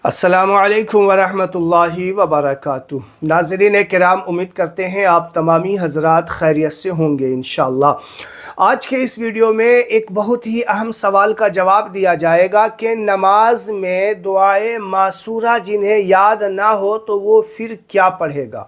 السلام علیکم ورحمۃ اللہ وبرکاتہ۔ ناظرین کرام، امید کرتے ہیں آپ تمامی حضرات خیریت سے ہوں گے انشاءاللہ۔ آج کے اس ویڈیو میں ایک بہت ہی اہم سوال کا جواب دیا جائے گا کہ نماز میں دعائے معصورہ جنہیں یاد نہ ہو تو وہ پھر کیا پڑھے گا؟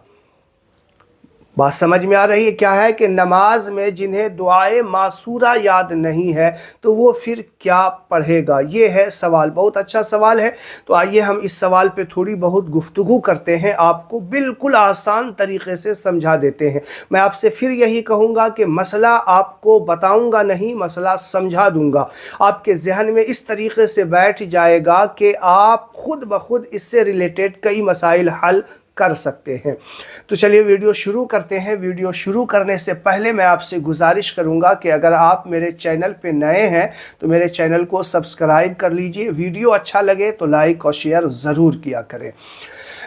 بات سمجھ میں آ رہی ہے؟ کیا ہے کہ نماز میں جنہیں دعائے معصورہ یاد نہیں ہے تو وہ پھر کیا پڑھے گا؟ یہ ہے سوال، بہت اچھا سوال ہے۔ تو آئیے ہم اس سوال پہ تھوڑی بہت گفتگو کرتے ہیں، آپ کو بالکل آسان طریقے سے سمجھا دیتے ہیں۔ میں آپ سے پھر یہی کہوں گا کہ مسئلہ آپ کو بتاؤں گا نہیں، مسئلہ سمجھا دوں گا۔ آپ کے ذہن میں اس طریقے سے بیٹھ جائے گا کہ آپ خود بخود اس سے ریلیٹڈ کئی مسائل حل کر سکتے ہیں۔ تو چلیے ویڈیو شروع کرتے ہیں۔ ویڈیو شروع کرنے سے پہلے میں آپ سے گزارش کروں گا کہ اگر آپ میرے چینل پہ نئے ہیں تو میرے چینل کو سبسکرائب کر لیجئے، ویڈیو اچھا لگے تو لائک اور شیئر ضرور کیا کریں۔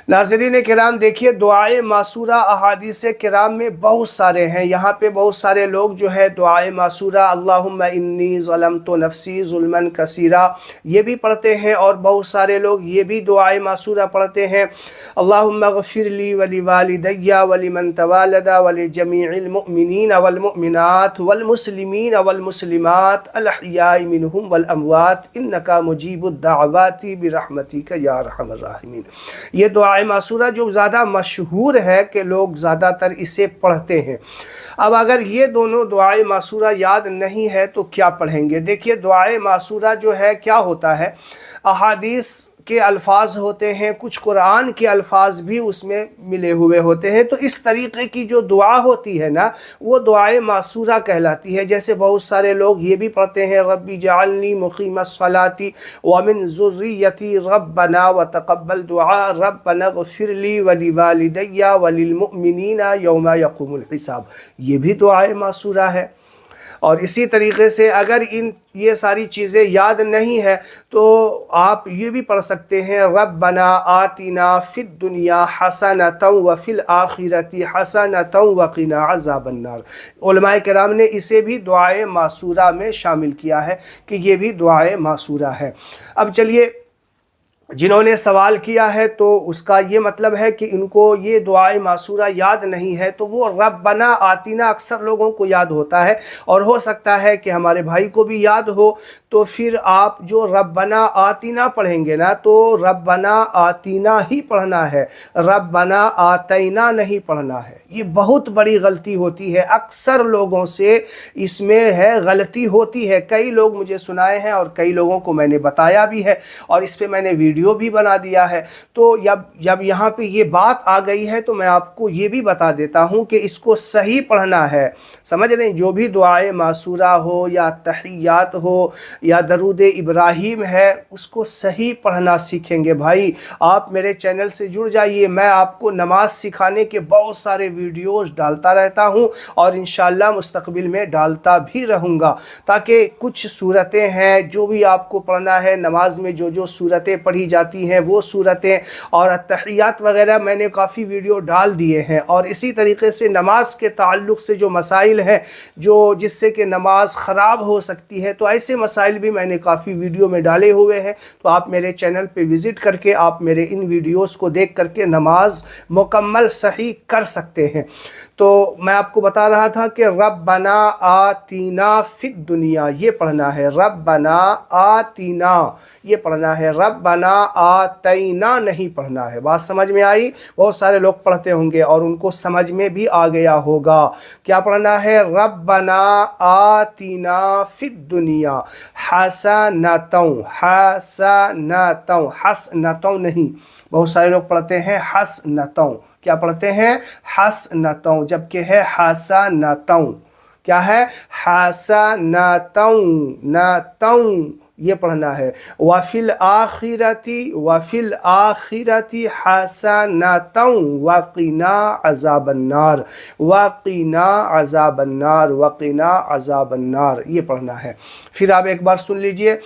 ناظرین کرام، دیکھیے دعائے معصورہ احادیث کرام میں بہت سارے ہیں۔ یہاں پہ بہت سارے لوگ جو ہے دعائے معصورہ اللہم انی ظلمت نفسی ظلما کثیرا یہ بھی پڑھتے ہیں، اور بہت سارے لوگ یہ بھی دعائے معصورہ پڑھتے ہیں اللہم اغفر لی ولوالدی ولمن تولد ولجمیع المؤمنین والمؤمنات والمسلمین والمسلمات الاحیاء منہم والاموات انکا مجیب الدعوات برحمتک یا ارحم الراحمین۔ یہ دعائے معصورہ جو زیادہ مشہور ہے کہ لوگ زیادہ تر اسے پڑھتے ہیں۔ اب اگر یہ دونوں دعائے معصورہ یاد نہیں ہے تو کیا پڑھیں گے؟ دیکھیے دعائے معصورہ جو ہے کیا ہوتا ہے، احادیث کے الفاظ ہوتے ہیں، کچھ قرآن کے الفاظ بھی اس میں ملے ہوئے ہوتے ہیں، تو اس طریقے کی جو دعا ہوتی ہے نا وہ دعائے معصورہ کہلاتی ہے۔ جیسے بہت سارے لوگ یہ بھی پڑھتے ہیں ربی جعلنی مقیم الصلاۃ ومن ذریتی ربنا وتقبل دعاء ربنا اغفر لی ولوالدی وللمؤمنین یوم یقوم الحساب، یہ بھی دعائے معصورہ ہے۔ اور اسی طریقے سے اگر یہ ساری چیزیں یاد نہیں ہے تو آپ یہ بھی پڑھ سکتے ہیں ربنا آتنا فی الدنیا حسنۃ وفی الآخرۃ حسنۃ وقنا عذاب النار۔ علماء کرام نے اسے بھی دعائے معصورہ میں شامل کیا ہے کہ یہ بھی دعائے معصورہ ہے۔ اب چلیے، جنہوں نے سوال کیا ہے تو اس کا یہ مطلب ہے کہ ان کو یہ دعائے معصورہ یاد نہیں ہے، تو وہ ربنا آتینا اکثر لوگوں کو یاد ہوتا ہے، اور ہو سکتا ہے کہ ہمارے بھائی کو بھی یاد ہو، تو پھر آپ جو ربنا آتینا پڑھیں گے نا تو ربنا آتینا ہی پڑھنا ہے، ربنا آتینا نہیں پڑھنا ہے۔ یہ بہت بڑی غلطی ہوتی ہے، اکثر لوگوں سے اس میں ہے غلطی ہوتی ہے۔ کئی لوگ مجھے سنائے ہیں اور کئی لوگوں کو میں نے بتایا بھی ہے، اور اس پہ میں نے ویڈیو بھی بنا دیا ہے۔ تو جب یہاں پہ یہ بات آ گئی ہے تو میں آپ کو یہ بھی بتا دیتا ہوں کہ اس کو صحیح پڑھنا ہے۔ سمجھ لیں، جو بھی دعائے معصورہ ہو یا تحیات ہو یا درود ابراہیم ہے، اس کو صحیح پڑھنا سیکھیں گے۔ بھائی آپ میرے چینل سے جڑ جائیے، میں آپ کو نماز سکھانے کے بہت سارے ویڈیوز ڈالتا رہتا ہوں، اور انشاءاللہ مستقبل میں ڈالتا بھی رہوں گا، تاکہ کچھ صورتیں ہیں جو بھی آپ کو پڑھنا ہے، نماز میں جو صورتیں پڑھی جاتی ہیں وہ صورتیں اور تحیات وغیرہ میں نے کافی ویڈیو ڈال دیے ہیں۔ اور اسی طریقے سے نماز کے تعلق سے جو مسائل ہیں جس سے کہ نماز خراب ہو سکتی ہے، تو ایسے مسائل بھی میں نے کافی ویڈیو میں ڈالے ہوئے ہیں، تو آپ میرے چینل پہ وزٹ کر کے آپ میرے ان ویڈیوز کو دیکھ کر کے نماز مکمل صحیح کر سکتے ہیں۔ تو میں آپ کو بتا رہا تھا کہ ربنا آتینا فی الدنیا یہ پڑھنا ہے، ربنا آتینا یہ پڑھنا ہے، ربنا آتینا نہیں پڑھنا ہے۔ بات سمجھ میں آئی؟ بہت سارے لوگ پڑھتے ہوں گے اور ان کو سمجھ میں بھی آ گیا ہوگا۔ کیا پڑھنا ہے؟ ربنا آتینا فی الدنیا حسنۃ، حسنۃ، حسنۃ نہیں، بہت سارے لوگ پڑھتے ہیں حسنۃ۔ کیا پڑھتے ہیں؟ حسنۃ، جبکہ ہے حسنۃ۔ کیا ہے؟ حسنۃ، نَتٌ یہ پڑھنا ہے۔ وَفِي الْآخِرَةِ وَفِي الْآخِرَةِ حَسَنَةً وَقِنَا عَذَابَ النَّارِ، وَقِنَا عَذَابَ النَّارِ، وَقِنَا عَذَابَ النَّارِ یہ پڑھنا ہے۔ پھر آپ ایک بار سن لیجئے،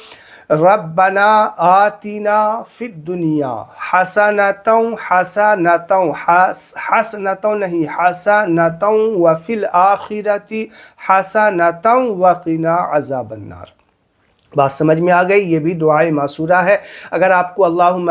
ربنا آتینا فی الدنیا حسنۃ، حسنۃ، حسنۃ نہیں، حسنۃ وفی الآخرۃ حسنۃ وقنا عذاب النار۔ بات سمجھ میں آ گئی؟ یہ بھی دعائے معصورہ ہے۔ اگر آپ کو اللہم